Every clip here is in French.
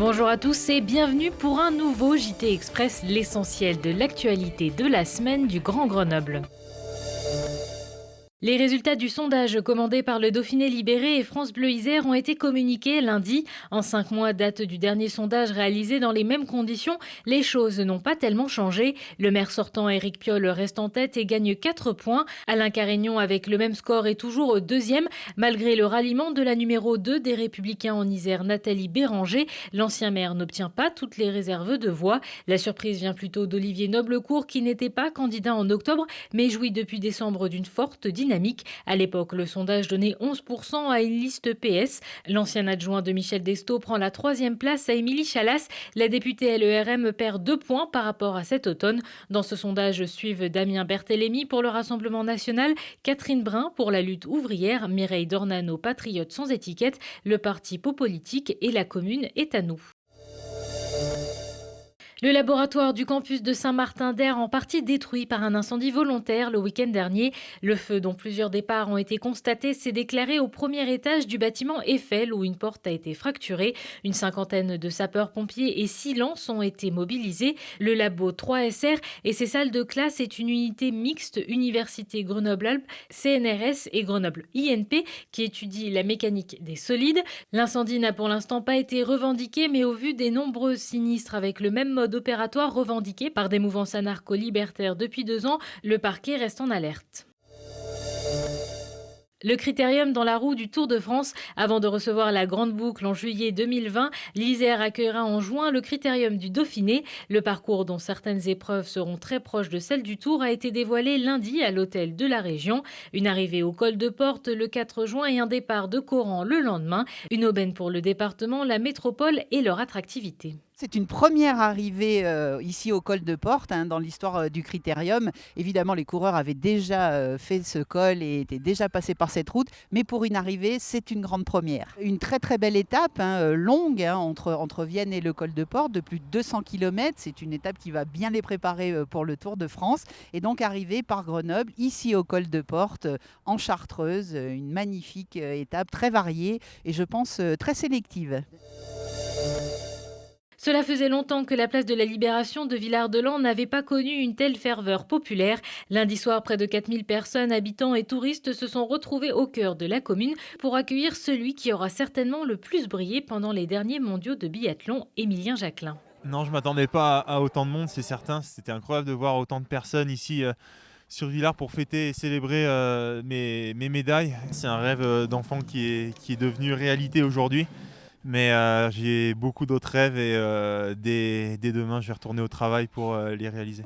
Bonjour à tous et bienvenue pour un nouveau JT Express, l'essentiel de l'actualité de la semaine du Grand Grenoble. Les résultats du sondage commandé par le Dauphiné Libéré et France Bleu Isère ont été communiqués lundi. En 5 mois, date du dernier sondage réalisé dans les mêmes conditions, les choses n'ont pas tellement changé. Le maire sortant Éric Piolle reste en tête et gagne 4 points. Alain Carignon, avec le même score, est toujours deuxième. Malgré le ralliement de la numéro 2 des Républicains en Isère, Nathalie Béranger, l'ancien maire n'obtient pas toutes les réserves de voix. La surprise vient plutôt d'Olivier Noblecourt qui n'était pas candidat en octobre, mais jouit depuis décembre d'une forte dynamique. À l'époque, le sondage donnait 11% à une liste PS. L'ancien adjoint de Michel Destot prend la 3e place à Émilie Chalas. La députée LERM perd 2 points par rapport à cet automne. Dans ce sondage suivent Damien Berthélémy pour le Rassemblement national, Catherine Brun pour la lutte ouvrière, Mireille Dornano, Patriote sans étiquette, le parti Politique et la commune est à nous. Le laboratoire du campus de Saint-Martin-d'Hères en partie détruit par un incendie volontaire le week-end dernier. Le feu, dont plusieurs départs ont été constatés, s'est déclaré au premier étage du bâtiment Eiffel où une porte a été fracturée. Une cinquantaine de sapeurs-pompiers et 6 lances ont été mobilisés. Le labo 3SR et ses salles de classe est une unité mixte Université Grenoble-Alpes, CNRS et Grenoble INP qui étudie la mécanique des solides. L'incendie n'a pour l'instant pas été revendiqué, mais au vu des nombreux sinistres avec le même mode opératoire revendiqué par des mouvances anarcho-libertaires depuis 2 ans, le parquet reste en alerte. Le critérium dans la roue du Tour de France. Avant de recevoir la Grande Boucle en juillet 2020, l'Isère accueillera en juin le critérium du Dauphiné. Le parcours, dont certaines épreuves seront très proches de celles du Tour, a été dévoilé lundi à l'hôtel de la région. Une arrivée au col de Porte le 4 juin et un départ de Coran le lendemain. Une aubaine pour le département, la métropole et leur attractivité. C'est une première arrivée ici au col de Porte dans l'histoire du Critérium. Évidemment, les coureurs avaient déjà fait ce col et étaient déjà passés par cette route. Mais pour une arrivée, c'est une grande première. Une très très belle étape, longue, entre Vienne et le col de Porte, de plus de 200 km. C'est une étape qui va bien les préparer pour le Tour de France. Et donc arriver par Grenoble, ici au col de Porte, en Chartreuse. Une magnifique étape très variée et je pense très sélective. Cela faisait longtemps que la place de la Libération de Villard-de-Lans n'avait pas connu une telle ferveur populaire. Lundi soir, près de 4000 personnes, habitants et touristes se sont retrouvés au cœur de la commune pour accueillir celui qui aura certainement le plus brillé pendant les derniers mondiaux de biathlon, Émilien Jacquelin. Non, je ne m'attendais pas à autant de monde, c'est certain. C'était incroyable de voir autant de personnes ici sur Villars pour fêter et célébrer mes médailles. C'est un rêve d'enfant qui est devenu réalité aujourd'hui. Mais j'ai beaucoup d'autres rêves et dès demain, je vais retourner au travail pour les réaliser.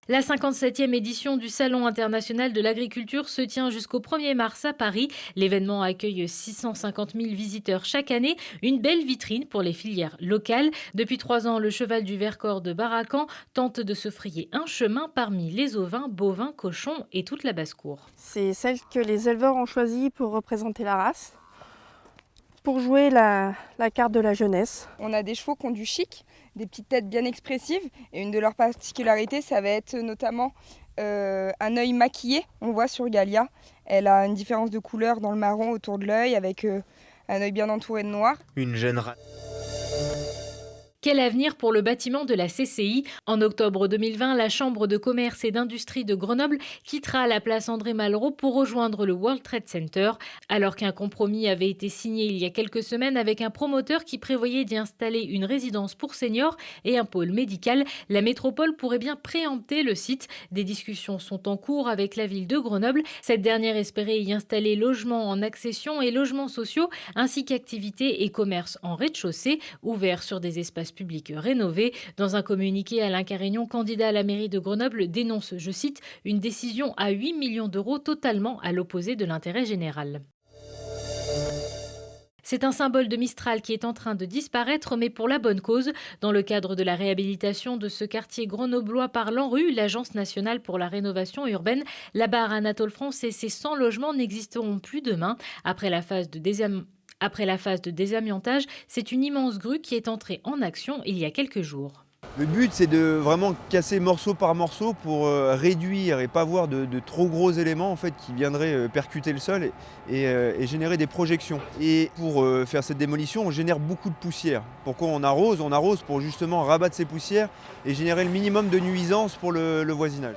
La 57e édition du Salon international de l'agriculture se tient jusqu'au 1er mars à Paris. L'événement accueille 650 000 visiteurs chaque année, une belle vitrine pour les filières locales. Depuis 3 ans, le cheval du Vercors de Baracan tente de se frayer un chemin parmi les ovins, bovins, cochons et toute la basse-cour. C'est celle que les éleveurs ont choisie pour représenter la race, pour jouer la carte de la jeunesse. On a des chevaux qui ont du chic, des petites têtes bien expressives, et une de leurs particularités, ça va être notamment un œil maquillé. On voit sur Galia, elle a une différence de couleur dans le marron autour de l'œil, avec un œil bien entouré de noir. Une jeune Quel avenir pour le bâtiment de la CCI? En octobre 2020, la Chambre de commerce et d'industrie de Grenoble quittera la place André Malraux pour rejoindre le World Trade Center. Alors qu'un compromis avait été signé il y a quelques semaines avec un promoteur qui prévoyait d'y installer une résidence pour seniors et un pôle médical, la métropole pourrait bien préempter le site. Des discussions sont en cours avec la ville de Grenoble. Cette dernière espérait y installer logements en accession et logements sociaux, ainsi qu'activités et commerces en rez-de-chaussée, ouverts sur des espaces public rénové. Dans un communiqué, Alain Carignon, candidat à la mairie de Grenoble, dénonce, je cite, « une décision à 8 millions d'euros totalement à l'opposé de l'intérêt général ». C'est un symbole de Mistral qui est en train de disparaître, mais pour la bonne cause. Dans le cadre de la réhabilitation de ce quartier grenoblois par l'ANRU, l'Agence nationale pour la rénovation urbaine, la barre Anatole France et ses 100 logements n'existeront plus demain. Après la phase de désamiantage, c'est une immense grue qui est entrée en action il y a quelques jours. Le but, c'est de vraiment casser morceau par morceau pour réduire et pas avoir de trop gros éléments en fait, qui viendraient percuter le sol et générer des projections. Et pour faire cette démolition, on génère beaucoup de poussière. Pourquoi on arrose? On arrose pour justement rabattre ces poussières et générer le minimum de nuisances pour le voisinage.